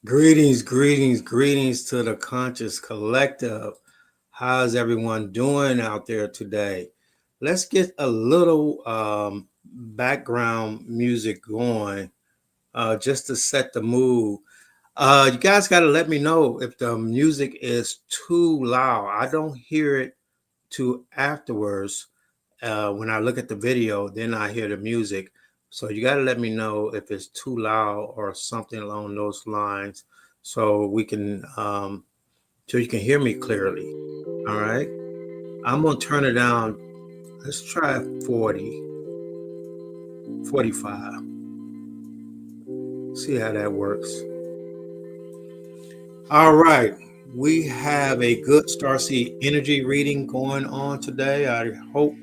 Greetings, greetings, greetings to the conscious collective. How's everyone doing out there today? Let's get a little background music going just to set the mood. You guys got to let me know if the music is too loud. I don't hear it too afterwards. When I look at the video, then I hear the music. So you got to let me know if it's too loud or something along those lines, so we can, so you can hear me clearly. All right. I'm gonna turn it down. Let's try 40, 45. See how that works. All right. We have a good starseed energy reading going on today. I hope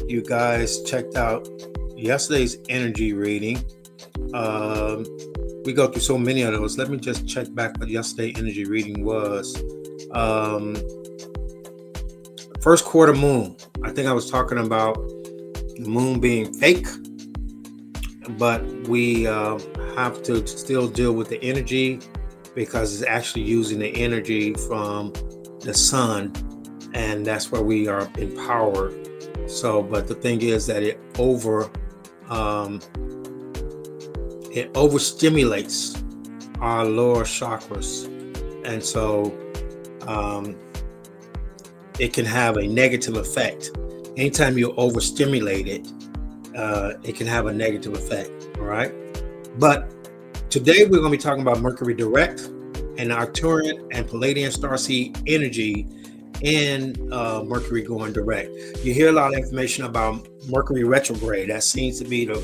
you guys checked out yesterday's energy reading. We go through so many of those. Let me just check back what yesterday's energy reading was. First quarter moon. I think I was talking about the moon being fake, but we have to still deal with the energy because it's actually using the energy from the sun, and that's where we are empowered. So, but the thing is that it overstimulates our lower chakras, and so it can have a negative effect. Anytime you overstimulate it, it can have a negative effect. All right, but today we're going to be talking about Mercury direct and Arcturian and Pleiadian Starseed energy in Mercury going direct. You hear a lot of information about Mercury retrograde. That seems to be the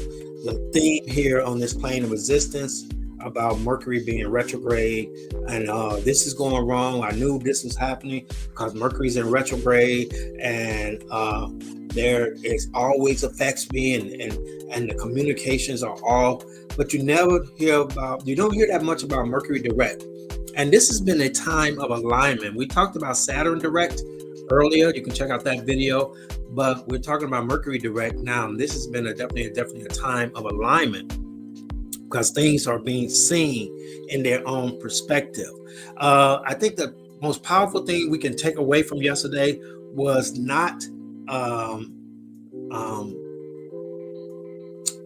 theme here on this plane of existence, about Mercury being retrograde, and this is going wrong. I knew this was happening because Mercury's in retrograde, and there is always affects me, and the communications are all, but you don't hear that much about Mercury direct. And this has been a time of alignment. We talked about Saturn direct earlier. You can check out that video, but we're talking about Mercury direct now. This has been definitely a time of alignment because things are being seen in their own perspective. I think the most powerful thing we can take away from yesterday was not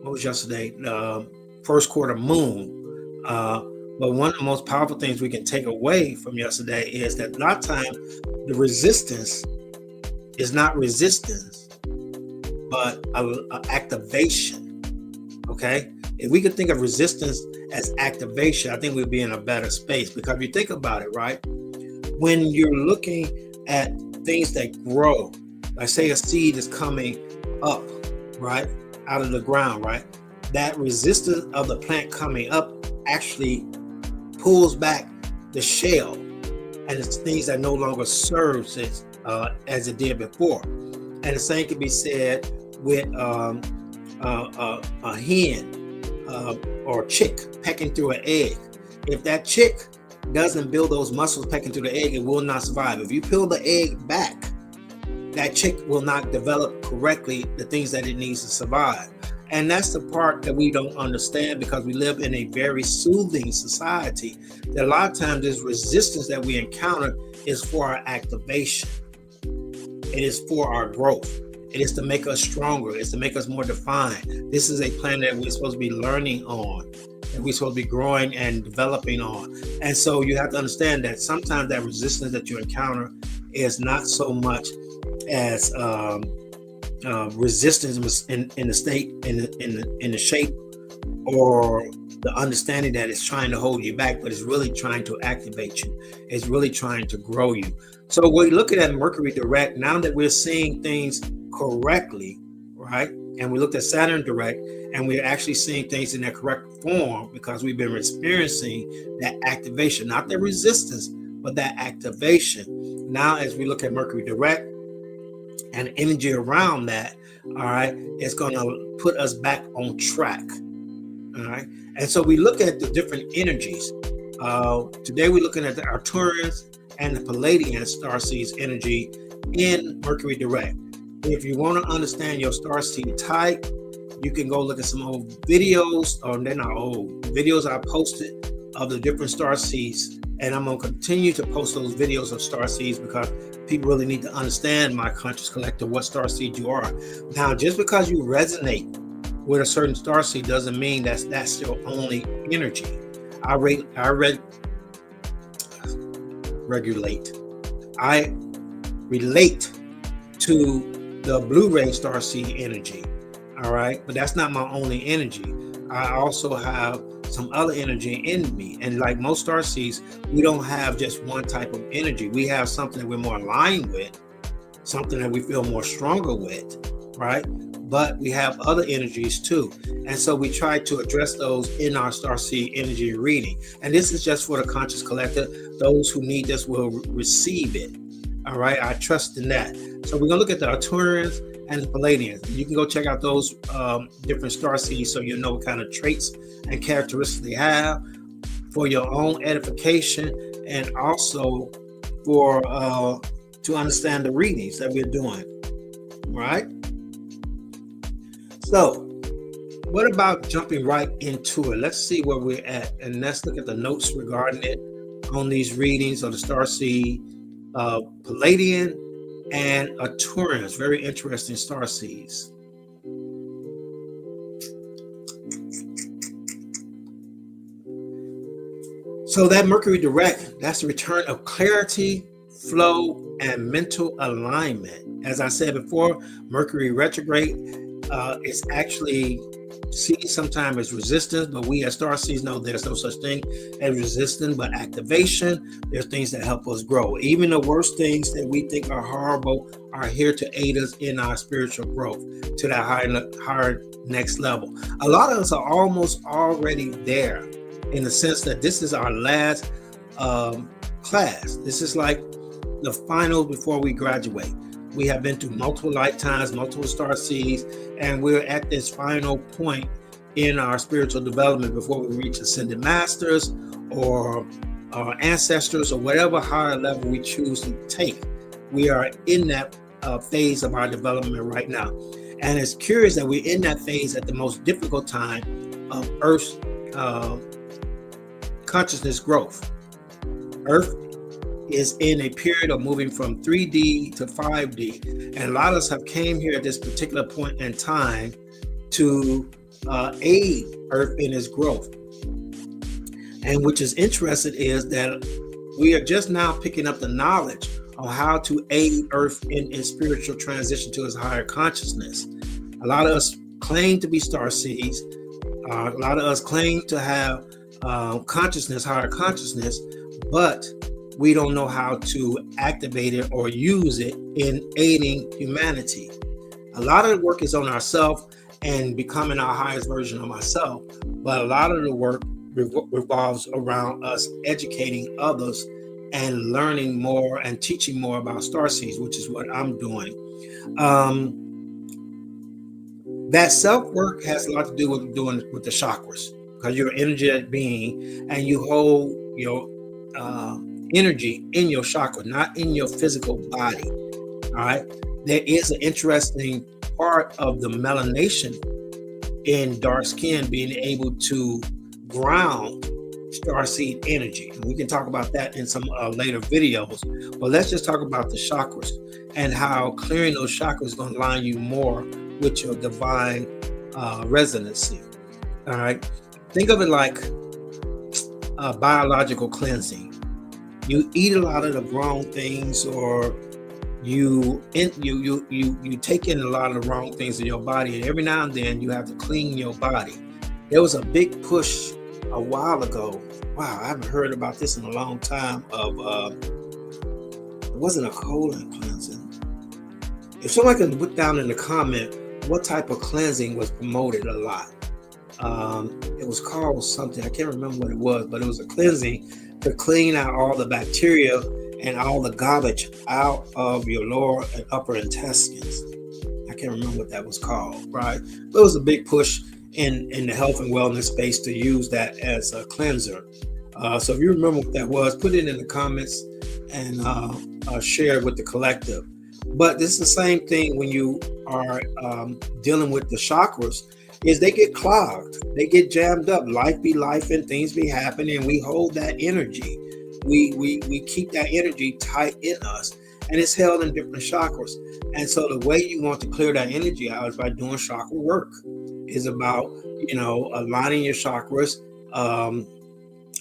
what was yesterday? First quarter moon. But one of the most powerful things we can take away from yesterday is that a lot of times the resistance is not resistance, but an activation. Okay? If we could think of resistance as activation, I think we'd be in a better space. Because if you think about it, right? When you're looking at things that grow, like say a seed is coming up, right? Out of the ground, right? That resistance of the plant coming up actually pulls back the shell, and it's things that no longer serves it as it did before. And the same can be said with a hen or chick pecking through an egg. If that chick doesn't build those muscles pecking through the egg, it will not survive. If you peel the egg back, that chick will not develop correctly the things that it needs to survive. And that's the part that we don't understand, because we live in a very soothing society. That a lot of times this resistance that we encounter is for our activation. It is for our growth. It is to make us stronger. It's to make us more defined. This is a planet that we're supposed to be learning on, that we're supposed to be growing and developing on. And so you have to understand that sometimes that resistance that you encounter is not so much as resistance in the state, in the shape, or the understanding that it's trying to hold you back, but it's really trying to activate you. It's really trying to grow you. So we're looking at Mercury direct now that we're seeing things correctly, right? And we looked at Saturn direct, and we're actually seeing things in their correct form because we've been experiencing that activation, not the resistance, but that activation. Now, as we look at Mercury direct and energy around that, all right, it's going to put us back on track. All right. And so we look at the different energies. Today we're looking at the Arcturians and the Pleiadian Starseeds energy in Mercury direct. If you want to understand your starseed type, you can go look at some old videos, or they're not old videos I posted of the different star seeds, and I'm going to continue to post those videos of star seeds because people really need to understand, my conscious collective, what star seed you are. Now, just because you resonate with a certain star seed doesn't mean that's your only energy. I relate to the Blu-ray starseed energy, all right? But that's not my only energy. I also have some other energy in me. And like most starseeds, we don't have just one type of energy. We have something that we're more aligned with, something that we feel more stronger with, right? But we have other energies too. And so we try to address those in our starseed energy reading. And this is just for the conscious collective. Those who need this will receive it. All right, I trust in that. So we're gonna look at the Arcturians and the Pleiadians. You can go check out those different star seeds so you know what kind of traits and characteristics they have for your own edification, and also for to understand the readings that we're doing. Right? So what about jumping right into it? Let's see where we're at, and let's look at the notes regarding it on these readings of the star seed, Pleiadian and Arcturians. Very interesting star seeds. So that Mercury direct, that's the return of clarity, flow, and mental alignment. As I said before, Mercury retrograde is actually seen sometimes as resistance, but we as starseeds know there's no such thing as resistance, but activation. There's things that help us grow. Even the worst things that we think are horrible are here to aid us in our spiritual growth to that higher next level. A lot of us are almost already there, in the sense that this is our last class. This is like the final before we graduate. We have been through multiple lifetimes, multiple star seeds, and we're at this final point in our spiritual development before we reach ascended masters or our ancestors or whatever higher level we choose to take. We are in that phase of our development right now. And it's curious that we're in that phase at the most difficult time of Earth's consciousness growth. Earth is in a period of moving from 3D to 5D, and a lot of us have came here at this particular point in time to aid Earth in its growth. And which is interesting is that we are just now picking up the knowledge on how to aid Earth in its spiritual transition to its higher consciousness. A lot of us claim to be star seeds. A lot of us claim to have consciousness, higher consciousness, but we don't know how to activate it or use it in aiding humanity. A lot of the work is on ourselves and becoming our highest version of myself, but a lot of the work revolves around us educating others and learning more and teaching more about starseeds, which is what I'm doing. That self-work has a lot to do with doing with the chakras, because you're an energetic being and you hold your energy in your chakra, not in your physical body. All right. There is an interesting part of the melanation in dark skin being able to ground starseed energy. And we can talk about that in some later videos, but let's just talk about the chakras and how clearing those chakras is going to align you more with your divine resonancy. All right. Think of it like biological cleansing. You eat a lot of the wrong things, or you take in a lot of the wrong things in your body, and every now and then you have to clean your body. There was a big push a while ago. Wow, I haven't heard about this in a long time. It wasn't a colon cleansing. If somebody can put down in the comment what type of cleansing was promoted a lot. It was called something, I can't remember what it was, but it was a cleansing to clean out all the bacteria and all the garbage out of your lower and upper intestines. I can't remember what that was called, right? But it was a big push in the health and wellness space to use that as a cleanser. So if you remember what that was, put it in the comments and share it with the collective. But this is the same thing when you are dealing with the chakras. is they get clogged, they get jammed up. Life be life and things be happening, and we hold that energy. We keep that energy tight in us, and it's held in different chakras. And so the way you want to clear that energy out is by doing chakra work. Is about, aligning your chakras.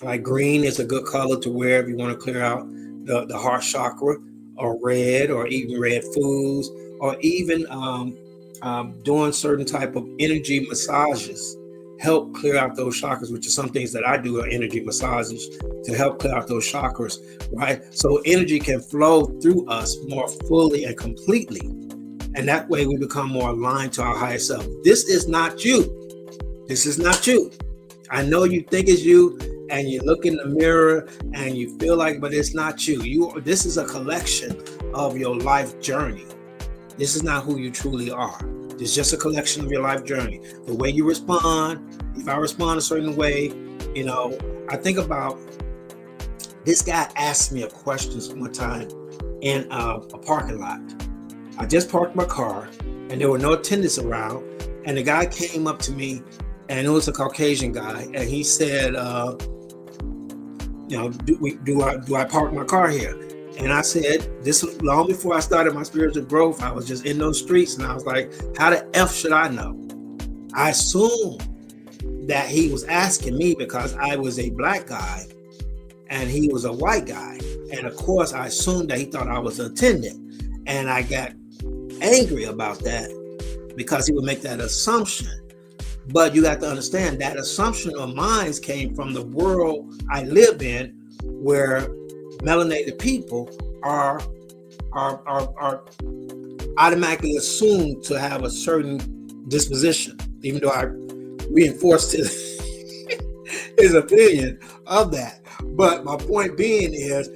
Like green is a good color to wear if you want to clear out the heart chakra, or red, or even red foods, or even doing certain type of energy massages help clear out those chakras, which are some things that I do, are energy massages to help clear out those chakras, right? So energy can flow through us more fully and completely. And that way we become more aligned to our higher self. This is not you. This is not you. I know you think it's you, and you look in the mirror and you feel like, but it's not you. This is a collection of your life journey. This is not who you truly are. It's just a collection of your life journey. The way you respond, if I respond a certain way, I think about, this guy asked me a question one time in a parking lot. I just parked my car and there were no attendants around. And the guy came up to me, and it was a Caucasian guy. And he said, do I park my car here? And I said, this was long before I started my spiritual growth. I was just in those streets, and I was like, how the F should I know? I assumed that he was asking me because I was a black guy and he was a white guy. And of course, I assumed that he thought I was an attendant. And I got angry about that because he would make that assumption. But you have to understand that assumption of mine came from the world I live in, where melanated people are automatically assumed to have a certain disposition, even though I reinforced his opinion of that. But my point being is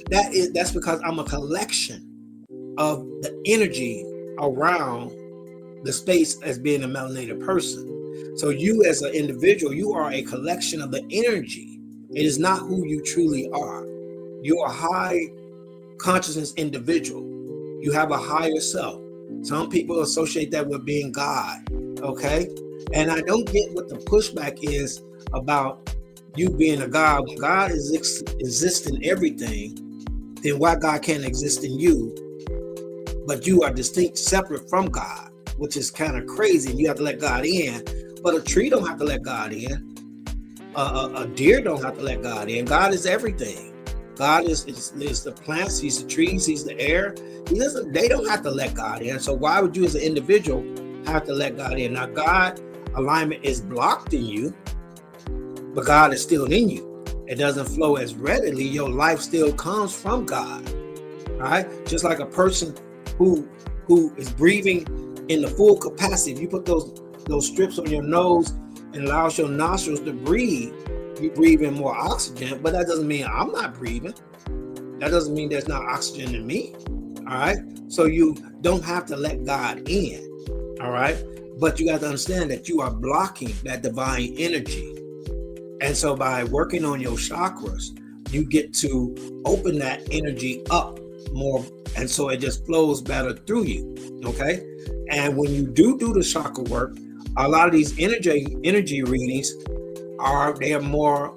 that's because I'm a collection of the energy around the space as being a melanated person. So you as an individual, you are a collection of the energy. It is not who you truly are. You're a high consciousness individual. You have a higher self. Some people associate that with being God, okay? And I don't get what the pushback is about you being a God. When God exists in everything, then why God can't exist in you? But you are distinct, separate from God, which is kind of crazy. And you have to let God in. But a tree don't have to let God in. A deer don't have to let God in. God is everything. God is the plants, he's the trees, he's the air. They don't have to let God in. So why would you as an individual have to let God in? Now, God alignment is blocked in you, but God is still in you. It doesn't flow as readily. Your life still comes from God. All right? Just like a person who is breathing in the full capacity. If you put those strips on your nose and allows your nostrils to breathe, you breathe in more oxygen, but that doesn't mean I'm not breathing. That doesn't mean there's not oxygen in me. All right. So you don't have to let God in. All right. But you got to understand that you are blocking that divine energy. And so by working on your chakras, you get to open that energy up more. And so it just flows better through you. Okay. And when you do the chakra work, a lot of these energy readings are more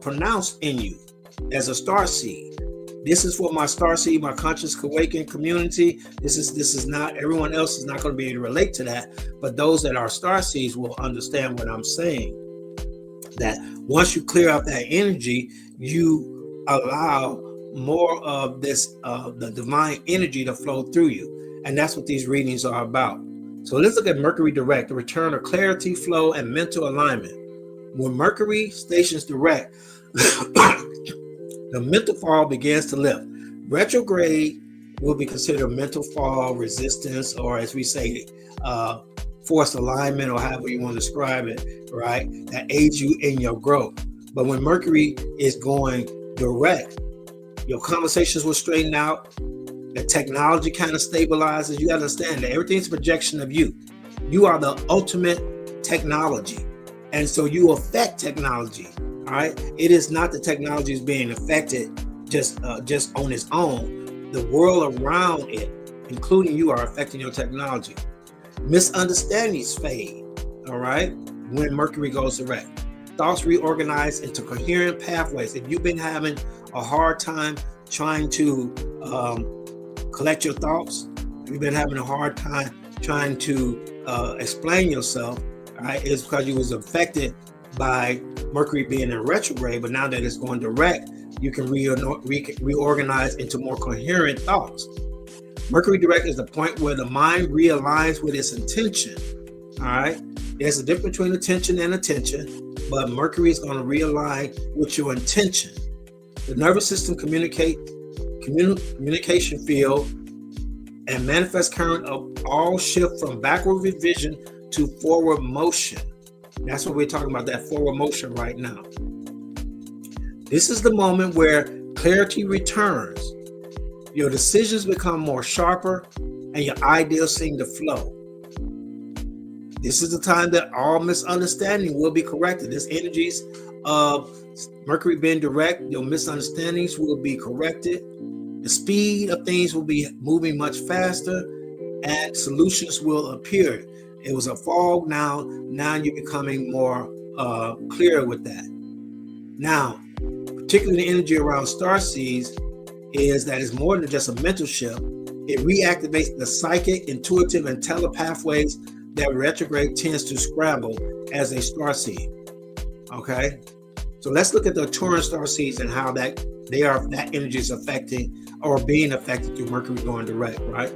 pronounced in you as a star seed. This is for my star seed, my conscious awakened community. This is not, everyone else is not going to be able to relate to that, but those that are star seeds will understand what I'm saying. That once you clear out that energy, you allow more of this the divine energy to flow through you, and that's what these readings are about. So let's look at Mercury direct, the return of clarity, flow, and mental alignment. When Mercury stations direct, the mental fog begins to lift. Retrograde will be considered mental fog, resistance, or as we say, forced alignment, or however you want to describe it, right? That aids you in your growth. But when Mercury is going direct, your conversations will straighten out. The technology kind of stabilizes. You got to understand that everything's a projection of you. You are the ultimate technology. And so you affect technology, all right? It is not the technology is being affected just on its own. The world around it, including you, are affecting your technology. Misunderstandings fade, all all right, when Mercury goes direct. Thoughts reorganize into coherent pathways. If you've been having a hard time trying to collect your thoughts, if you've been having a hard time trying to explain yourself, all right, it's because you was affected by Mercury being in retrograde, but now that it's going direct, you can reorganize into more coherent thoughts. Mercury direct is the point where the mind realigns with its intention. All right, there's a difference between attention and attention, but Mercury is going to realign with your intention. The nervous system communication field and manifest current of all shift from backward revision to forward motion. That's what we're talking about, that forward motion right now. This is the moment where clarity returns. Your decisions become more sharper and your ideas seem to flow. This is the time that all misunderstanding will be corrected. This energies of Mercury being direct, your misunderstandings will be corrected. The speed of things will be moving much faster and solutions will appear. It was a fog, now you're becoming more clear with that. Now, particularly the energy around starseeds is that it's more than just a mental shift. It reactivates the psychic, intuitive, and telepathways that retrograde tends to scramble as a starseed. Okay, so let's look at the Arcturian starseeds and how that energy is affecting or being affected through Mercury going direct. Right,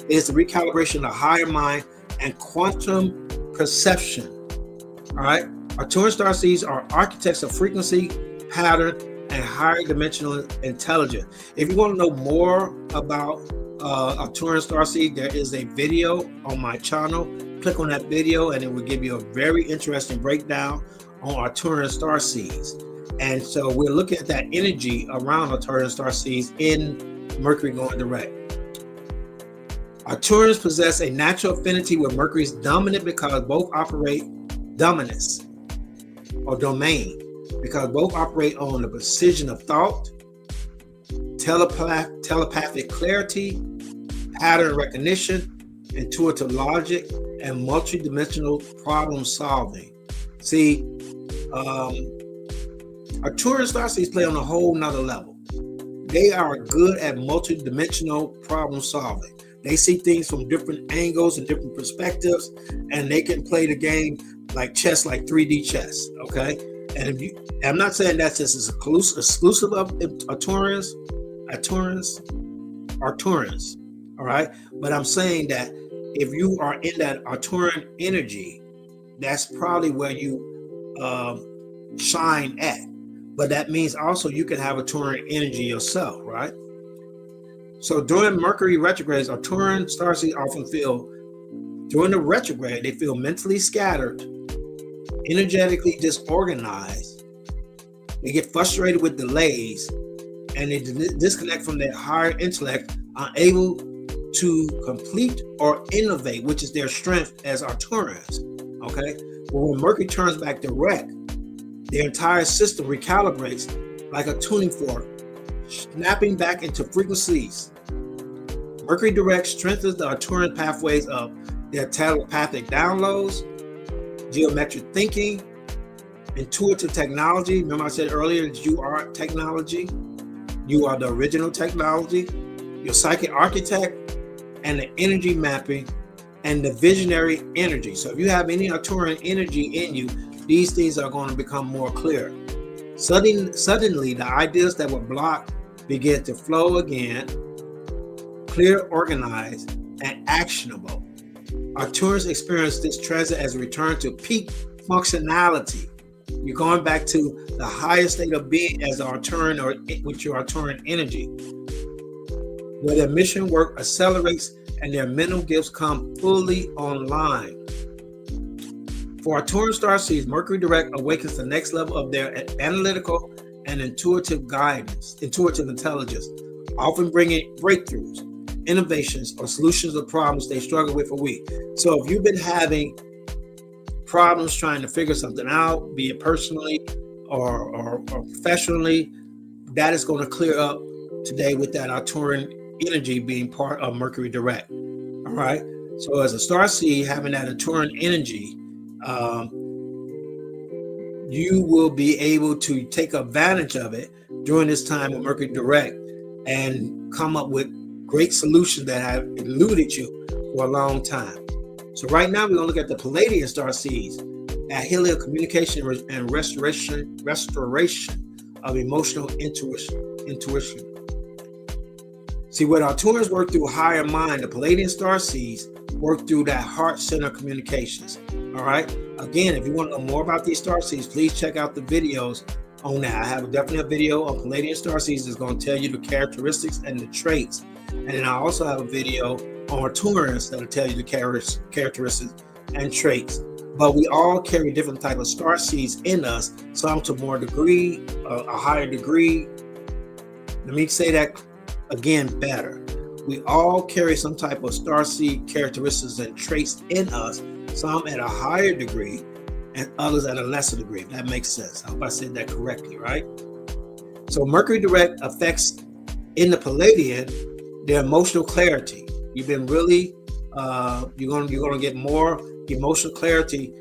it's the recalibration of the higher mind and quantum perception. All right, Arcturian starseeds are architects of frequency, pattern, and higher dimensional intelligence. If you want to know more about Arcturian starseed, there is a video on my channel. Click on that video and it will give you a very interesting breakdown on Arcturian starseeds. And so we're looking at that energy around Arcturian starseeds in Mercury going direct. Arcturians possess a natural affinity with Mercury's dominant because both operate dominance or domain, because both operate on the precision of thought, telepathic clarity, pattern recognition, intuitive logic, and multidimensional problem solving. See, Arcturian starseeds play on a whole nother level. They are good at multidimensional problem solving. They see things from different angles and different perspectives, and they can play the game like chess, like 3D chess. Okay, and I'm not saying that's just exclusive of Arcturians. All right, but I'm saying that if you are in that Arcturian energy, that's probably where you shine at. But that means also you can have Arcturian energy yourself, right? So during Mercury retrogrades, Arcturian starseeds often feel, during the retrograde, they feel mentally scattered, energetically disorganized. They get frustrated with delays, and they disconnect from their higher intellect, unable to complete or innovate, which is their strength as Arcturians. Okay, but when Mercury turns back direct, their entire system recalibrates like a tuning fork, snapping back into frequencies. Mercury direct strengthens the Arcturian pathways of their telepathic downloads, geometric thinking, intuitive technology. Remember I said earlier that you are technology. You are the original technology, your psychic architect, and the energy mapping and the visionary energy. So if you have any Arcturian energy in you, these things are going to become more clear. Suddenly, the ideas that were blocked begin to flow again, clear, organized, and actionable. Arcturians experience this transit as a return to peak functionality. You're going back to the highest state of being as an Arcturian or with your Arcturian energy, where their mission work accelerates and their mental gifts come fully online. For Arcturian starseeds, Mercury direct awakens the next level of their analytical and intuitive guidance, intuitive intelligence, often bringing breakthroughs, innovations, or solutions to problems they struggle with for weeks. So if you've been having problems trying to figure something out, be it personally or professionally, that is going to clear up today with that Arcturian energy being part of Mercury direct. All right. So as a starseed, having that Arcturian energy, you will be able to take advantage of it during this time of Mercury direct and come up with great solutions that have eluded you for a long time. So right now we're going to look at the Pleiadian Starseeds, at healing, communication, and restoration of emotional intuition. See, what Arcturians work through higher mind, the Pleiadian Starseeds work through that heart center communications. All right. Again, if you want to know more about these starseeds, please check out the videos on that. I have definitely a video on Pleiadian Starseeds that's going to tell you the characteristics and the traits. And then I also have a video on Arcturians that'll tell you the characteristics and traits. But we all carry different types of starseeds in us, some to more degree, a higher degree. Let me say that again better. We all carry some type of starseed characteristics and traits in us, some at a higher degree and others at a lesser degree. If that makes sense. I hope I said that correctly, right? So Mercury direct affects in the Pleiadian their emotional clarity. You've been really, you're gonna get more emotional clarity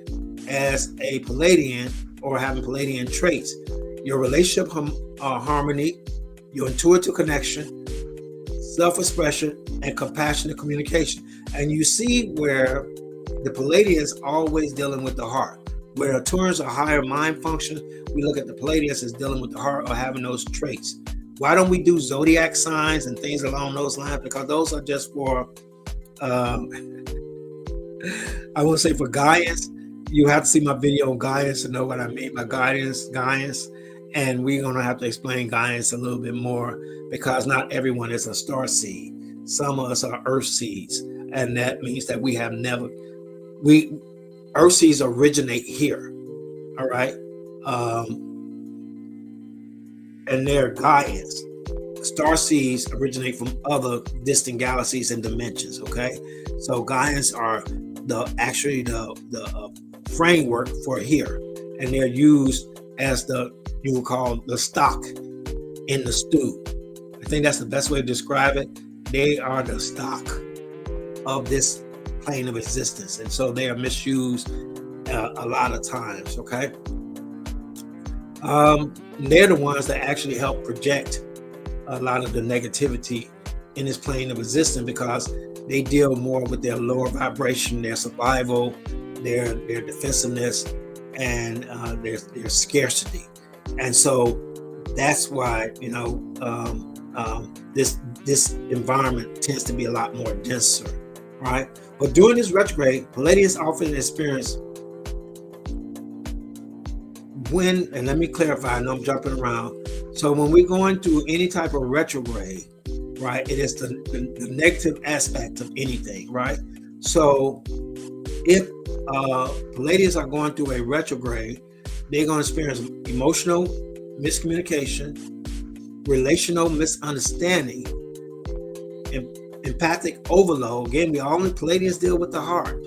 as a Pleiadian or having Pleiadian traits. Your relationship harmony, your intuitive connection, self-expression, and compassionate communication. And you see where the Pleiadians always dealing with the heart. Where Arcturians are higher mind function, we look at the Pleiadians as dealing with the heart or having those traits. Why don't we do zodiac signs and things along those lines? Because those are just for, I won't say for guidance. You have to see my video on guidance to know what I mean by guidance. And we're going to have to explain guidance a little bit more because not everyone is a star seed. Some of us are earth seeds. And that means that we have never, earth seeds originate here. All right. And they're Gaians. Star seeds originate from other distant galaxies and dimensions. Okay. So Gaians are the framework for here. And they're used as you would call the stock in the stew. I think that's the best way to describe it. They are the stock of this plane of existence. And so they are misused a lot of times, okay? They're the ones that actually help project a lot of the negativity in this plane of existence because they deal more with their lower vibration, their survival, their defensiveness, and their scarcity. And so that's why, this environment tends to be a lot more denser, right? But during this retrograde, Pleiadians often experience and let me clarify, I know I'm jumping around. So when we're going through any type of retrograde, right, it is the negative aspect of anything, right? So if Pleiadians are going through a retrograde, they're going to experience emotional miscommunication, relational misunderstanding, empathic overload. Again, we all in Pleiadians deal with the heart.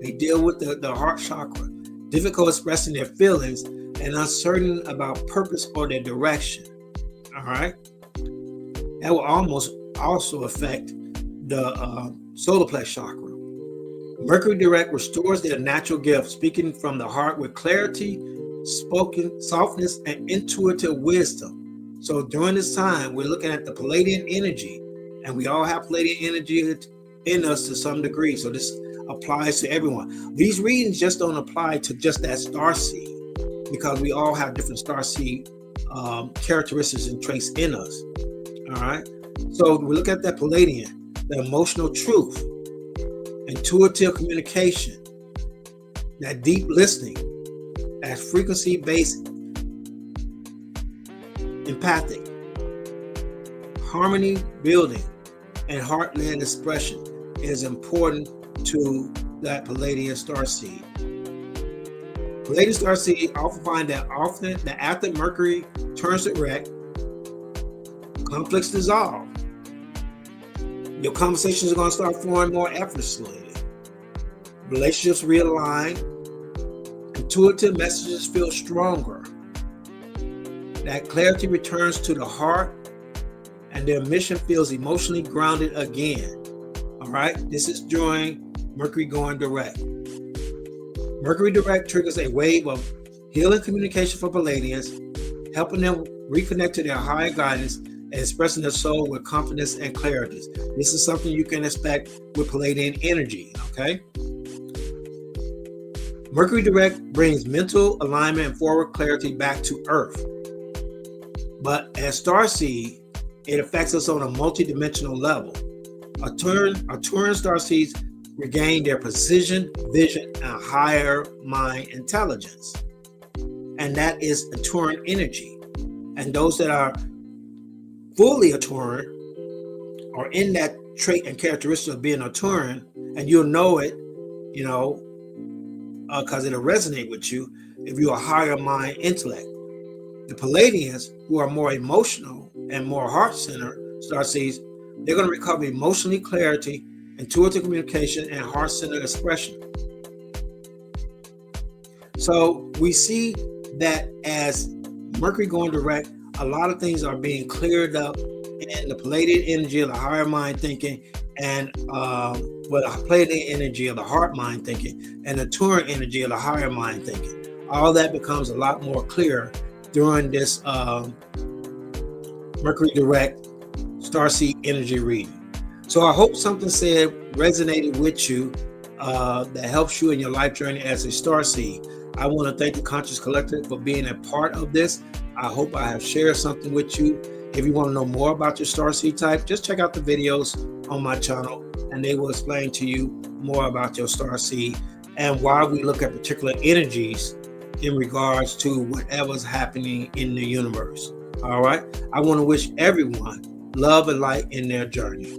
They deal with the heart chakra, difficult expressing their feelings, and uncertain about purpose or their direction. All right. That will almost also affect the solar plexus chakra. Mercury direct restores their natural gift, speaking from the heart with clarity, spoken softness, and intuitive wisdom. So during this time, we're looking at the Pleiadian energy, and we all have Pleiadian energy in us to some degree. So this applies to everyone. These readings just don't apply to just that star seed, because we all have different star seed characteristics and traits in us. All right. So we look at that Pleiadian, the emotional truth, intuitive communication, that deep listening, that frequency-based, empathic, harmony building, and heartland expression is important to that Pleiadian starseed. Pleiadian starseed often find that after Mercury turns direct, conflicts dissolve. Your conversations are going to start flowing more effortlessly. Relationships realign. Intuitive messages feel stronger. That clarity returns to the heart, and their mission feels emotionally grounded again. All right, this is during Mercury going direct. Mercury direct triggers a wave of healing communication for Pleiadians, helping them reconnect to their higher guidance and expressing their soul with confidence and clarity. This is something you can expect with Pleiadian energy, okay? Mercury direct brings mental alignment and forward clarity back to Earth. But as Starseed, it affects us on a multidimensional level. Arcturian Starseeds regain their precision, vision, and higher mind intelligence. And that is Arcturian energy. And those that are fully Arcturian are in that trait and characteristic of being Arcturian, and you'll know it, because it'll resonate with you if you're a higher mind intellect. The Pleiadians, who are more emotional and more heart-centered Starseeds, they're going to recover emotionally clarity, intuitive communication, and heart-centered expression. So we see that as Mercury going direct, a lot of things are being cleared up in the Pleiadian energy of the higher mind thinking, and the Pleiadian energy of the heart mind thinking, and the Arcturian energy of the higher mind thinking. All that becomes a lot more clear during this Mercury direct Starseed energy reading. So I hope something said resonated with you, that helps you in your life journey as a Starseed. I want to thank the Conscious Collective for being a part of this. I hope I have shared something with you. If you want to know more about your Starseed type, just check out the videos on my channel, and they will explain to you more about your Starseed and why we look at particular energies in regards to whatever's happening in the universe. All right. I want to wish everyone love and light in their journey.